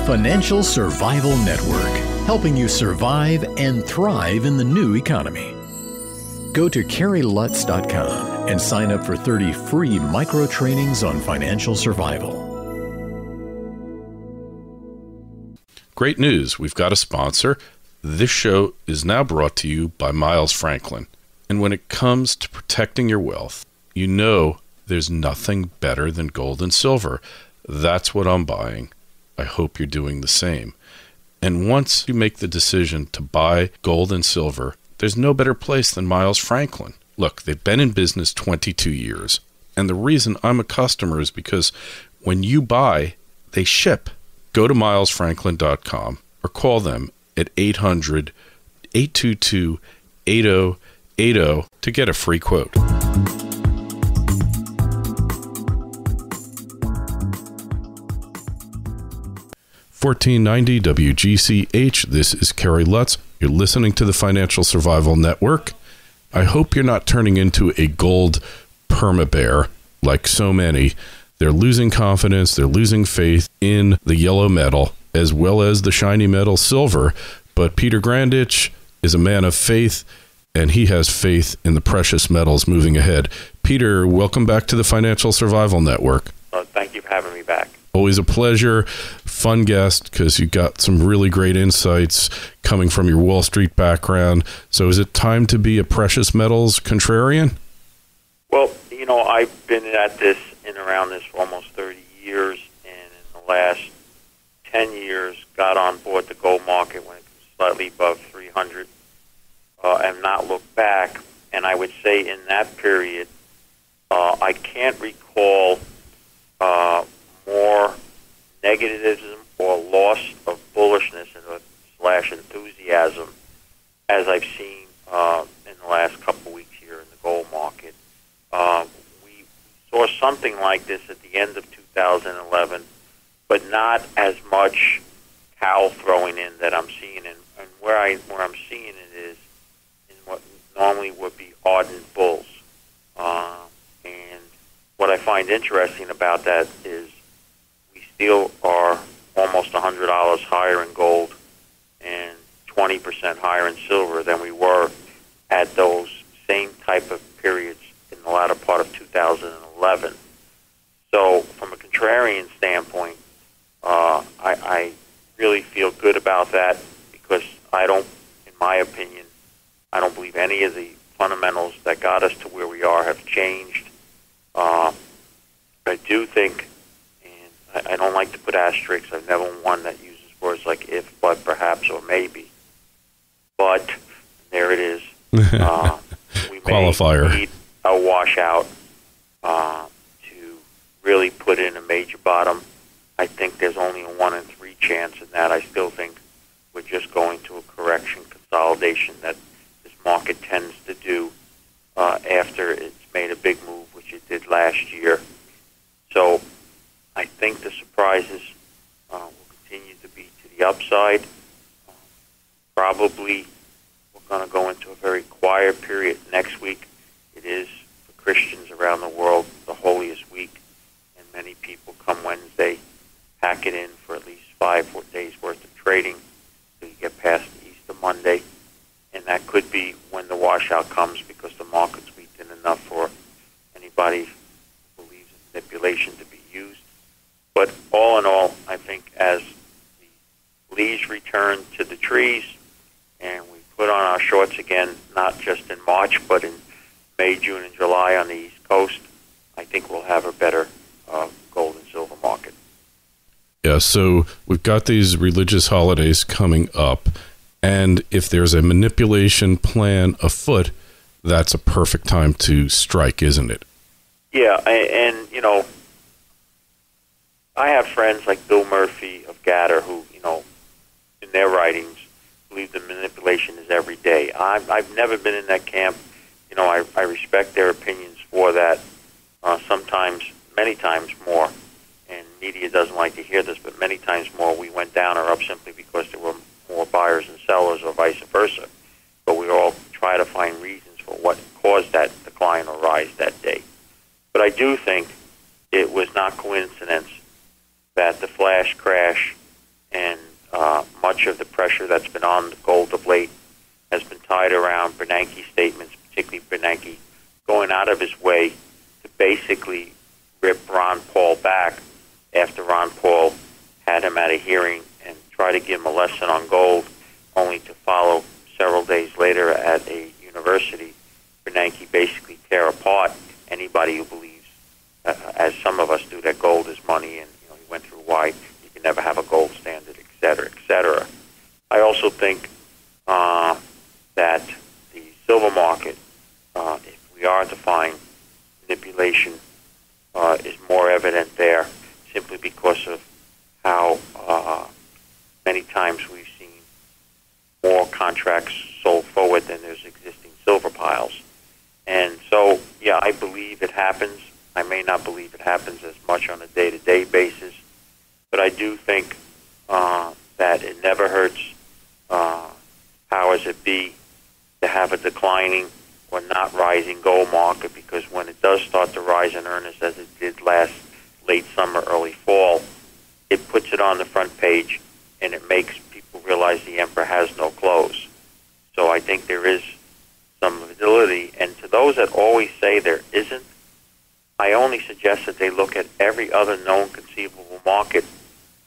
Financial Survival Network, helping you survive and thrive in the new economy. Go to CarrieLutz.com and sign up for 30 free micro trainings on financial survival. Great news. We've got a sponsor. This show is now brought to you by Miles Franklin. And when it comes to protecting your wealth, you know there's nothing better than gold and silver. That's what I'm buying. I hope you're doing the same. And once you make the decision to buy gold and silver, there's no better place than Miles Franklin. Look, they've been in business 22 years. And the reason I'm a customer is because when you buy, they ship. Go to milesfranklin.com or call them at 800-822-8080 to get a free quote. $14.90 WGCH. This is Kerry Lutz. You're listening to the Financial Survival Network. I hope you're not turning into a gold Perma-Bear like so many. They're losing confidence. They're losing faith in the yellow metal as well as the shiny metal silver. But Peter Grandich is a man of faith, and he has faith in the precious metals moving ahead. Peter, welcome back to the Financial Survival Network. Thank you for having me back. Always a pleasure. Fun guest because you got some really great insights coming from your Wall Street background. So is it time to be a precious metals contrarian? Well, I've been at this and around this for almost 30 years, and in the last 10 years got on board the gold market when it was slightly above 300 and not looked back. And I would say in that period, I can't recall more negativism or loss of bullishness and / enthusiasm as I've seen in the last couple of weeks here in the gold market. We saw something like this at the end of 2011, but not as much cow throwing in that I'm seeing. And where I'm seeing it is in what normally would be ardent bulls. And what I find interesting about that is we still are almost $100 higher in gold and 20% higher in silver than we were at those same type of periods in the latter part of 2011. So from a contrarian standpoint, I really feel good about that because in my opinion, I don't believe any of the fundamentals that got us to where we are have changed. I do think, and I don't like to put asterisks, I've never one that uses words like if, but, perhaps, or maybe. But there it is. We Qualifier. may need a washout to really put in a major bottom. I think there's only a 1 in 3 chance in that. I still think we're just going to a correction consolidation that this market tends to do after it's made a big move, which it did last year. So I think the surprises will continue to be to the upside. Probably we're going to go into a very quiet period next week. It is, for Christians around the world, the holiest week, and many people come Wednesday, pack it in for at least 5 days worth of trading till you get past Easter Monday. And that could be when the washout comes because the market's weakened enough for anybody who believes in manipulation to be used. But all in all, I think as the leaves return to the trees and we put on our shorts again, not just in March, but in May, June, and July on the East Coast, I think we'll have a better gold and silver market. Yeah, so we've got these religious holidays coming up, and if there's a manipulation plan afoot, that's a perfect time to strike, isn't it? Yeah, and I have friends like Bill Murphy of Gatter who, in their writings, believe the manipulation is every day. I've never been in that camp. I respect their opinions for that. Sometimes, many times more, and media doesn't like to hear this, but many times more we went down or up simply because there were more buyers and sellers or vice versa. But we all try to find reasons for what caused that decline or rise that day. But I do think it was not coincidence that the flash crash and much of the pressure that's been on the gold of late has been tied around Bernanke statements, particularly Bernanke going out of his way to basically rip Ron Paul back after Ron Paul had him at a hearing and try to give him a lesson on gold, only to follow several days later at a university, Bernanke basically tear apart anybody who believes, as some of us do, that gold is money, and he went through why you can never have a gold standard, et cetera, et cetera. I also think that the silver market, if we are to find manipulation, is more evident there simply because of how many times we've seen more contracts sold forward than there's existing silver piles. And so, yeah, I believe it happens. I may not believe it happens as much on a day-to-day basis, but I do think that it never hurts, powers that be, to have a declining or not rising gold market, because when it does start to rise in earnest, as it did last late summer, early fall, it puts it on the front page, and it makes people realize the emperor has no clothes. So I think there is some validity, and to those that always say there isn't, I only suggest that they look at every other known conceivable market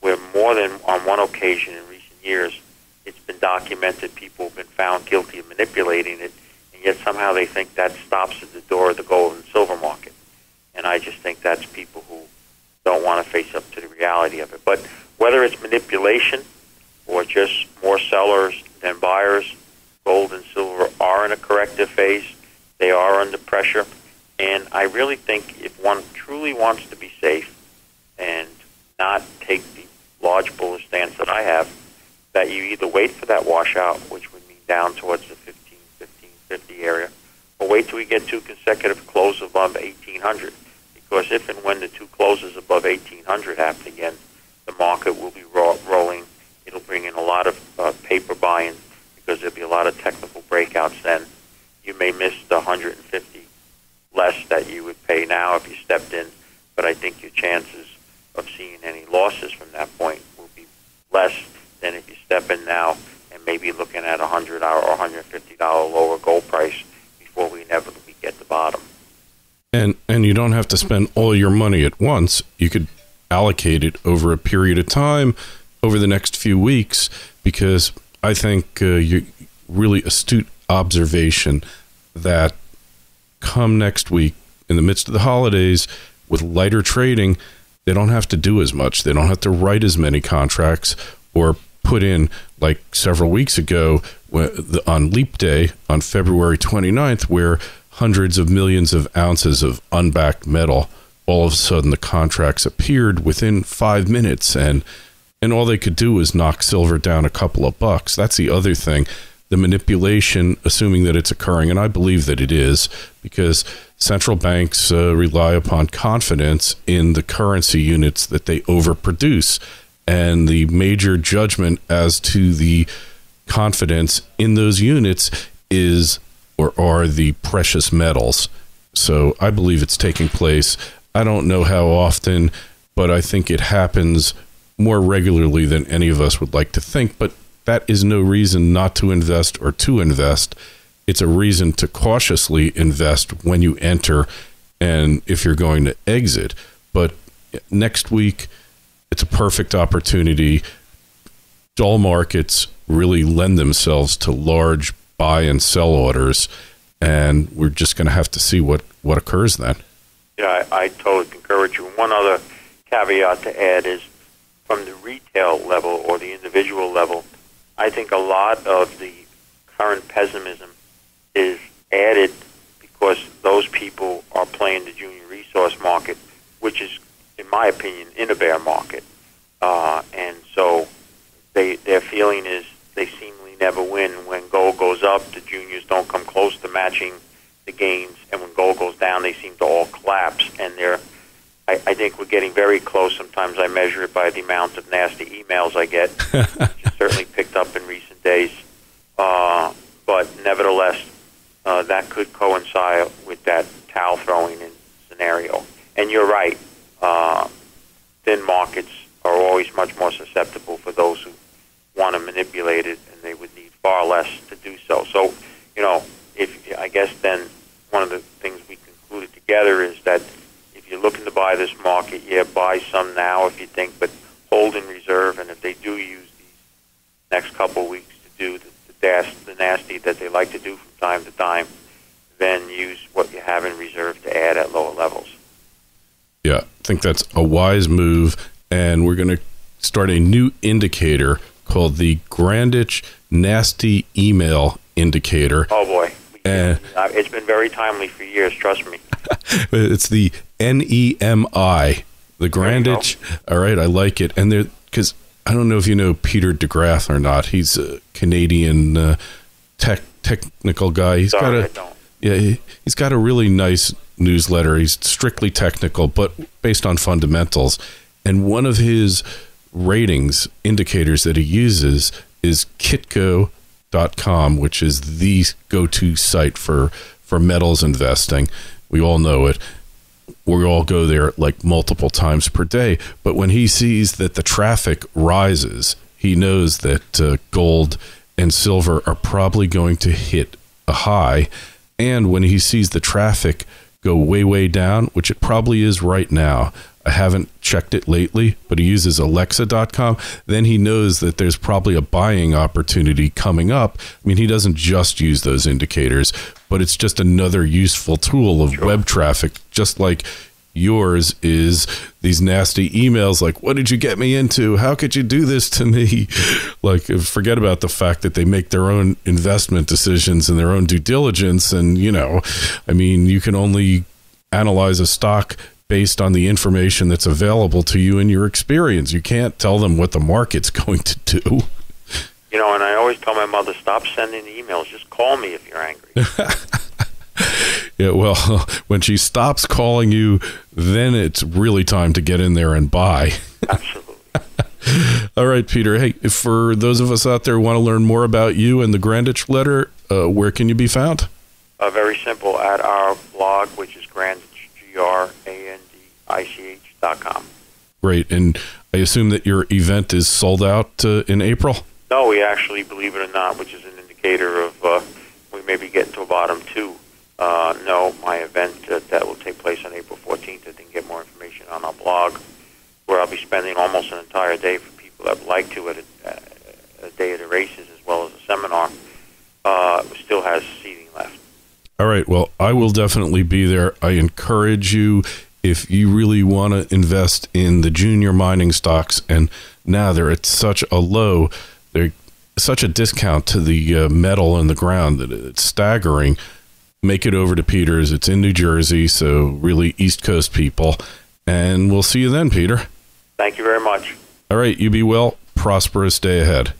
where more than on one occasion in recent years it's been documented people have been found guilty of manipulating it, and yet somehow they think that stops at the door of the gold and silver market. And I just think that's people who don't want to face up to the reality of it. But whether it's manipulation or just more sellers than buyers, gold and silver are in a corrective phase. They are under pressure. And I really think if one truly wants to be safe and not take the large bullish stance that I have, that you either wait for that washout, which would mean down towards the 1550 area, or wait till we get two consecutive closes above 1800. Because if and when the two closes above 1800 happen again, the market will be rolling. It'll bring in a lot of paper buying because there'll be a lot of technical breakouts then. You may miss the 150 less that you would pay now if you stepped in, but I think your chances of seeing any losses from that point will be less than if you step in now and maybe looking at $100 or $150 lower gold price before we inevitably get the bottom. And you don't have to spend all your money at once. You could allocate it over a period of time, over the next few weeks, because I think you really astute observation that come next week, in the midst of the holidays, with lighter trading, they don't have to do as much. They don't have to write as many contracts or put in, like several weeks ago on Leap Day on February 29th, where hundreds of millions of ounces of unbacked metal, all of a sudden the contracts appeared within 5 minutes, and all they could do was knock silver down a couple of bucks. That's the other thing. The manipulation, assuming that it's occurring, and I believe that it is, because central banks rely upon confidence in the currency units that they overproduce, and the major judgment as to the confidence in those units is or are the precious metals. So I believe it's taking place. I don't know how often, but I think it happens more regularly than any of us would like to think. But that is no reason not to invest or to invest. It's a reason to cautiously invest when you enter and if you're going to exit. But next week, it's a perfect opportunity. Dull markets really lend themselves to large buy and sell orders, and we're just going to have to see what occurs then. Yeah, I totally concur with you. One other caveat to add is from the retail level or the individual level, I think a lot of the current pessimism is added because those people are playing the junior resource market, which is, in my opinion, in a bear market. And so their feeling is they seemingly never win. When gold goes up, the juniors don't come close to matching the gains, and when gold goes down, they seem to all collapse. And I think we're getting very close. Sometimes I measure it by the amount of nasty emails I get, which is certainly picked up in recent days. But nevertheless, that could coincide with that towel throwing in scenario. And you're right. Thin markets are are always much more susceptible for those who want to manipulate it, and they would need far less to do so. So, if I guess then one of the things we concluded together is that if you're looking to buy this market, buy some now if you think, but hold in reserve, and if they do use these next couple of weeks to do the nasty that they like to do from time to time, then use what you have in reserve to add at lower levels. Yeah, I think that's a wise move, and we're going to start a new indicator called the Grandich Nasty Email Indicator. Oh, boy. It's been very timely for years, trust me. It's the NEMI, the Grandich. All right, I like it. And because I don't know if you know Peter DeGraff or not. He's a Canadian technical guy. He's got a really nice newsletter. He's strictly technical, but based on fundamentals. And one of his ratings indicators that he uses is Kitco.com, which is the go-to site for metals investing. We all know it. We all go there like multiple times per day. But when he sees that the traffic rises, he knows that gold and silver are probably going to hit a high. And when he sees the traffic go way, way down, which it probably is right now, I haven't checked it lately, but he uses Alexa.com. Then he knows that there's probably a buying opportunity coming up. I mean, he doesn't just use those indicators, but it's just another useful tool of web traffic, just like yours is these nasty emails like, what did you get me into? How could you do this to me? Like, forget about the fact that they make their own investment decisions and their own due diligence. And, I mean, you can only analyze a stock based on the information that's available to you in your experience. You can't tell them what the market's going to do. And I always tell my mother, stop sending emails. Just call me if you're angry. Yeah, well, when she stops calling you, then it's really time to get in there and buy. Absolutely. All right, Peter. Hey, for those of us out there who want to learn more about you and the Grandich letter, where can you be found? Very simple, at our blog, which is Grandich, GRANDICH.com. Great. And I assume that your event is sold out in April? No, we actually, believe it or not, which is an indicator of we may be getting to a bottom two. No, my event that will take place on April 14th, I can get more information on our blog, where I'll be spending almost an entire day for people that would like to at a day of the races as well as a seminar. Still has seating left. All right. Well, I will definitely be there. I encourage you, if you really want to invest in the junior mining stocks, and now they're at such a low, they're such a discount to the metal in the ground that it's staggering. Make it over to Peter's. It's in New Jersey, so really East Coast people. And we'll see you then, Peter. Thank you very much. All right. You be well. Prosperous day ahead.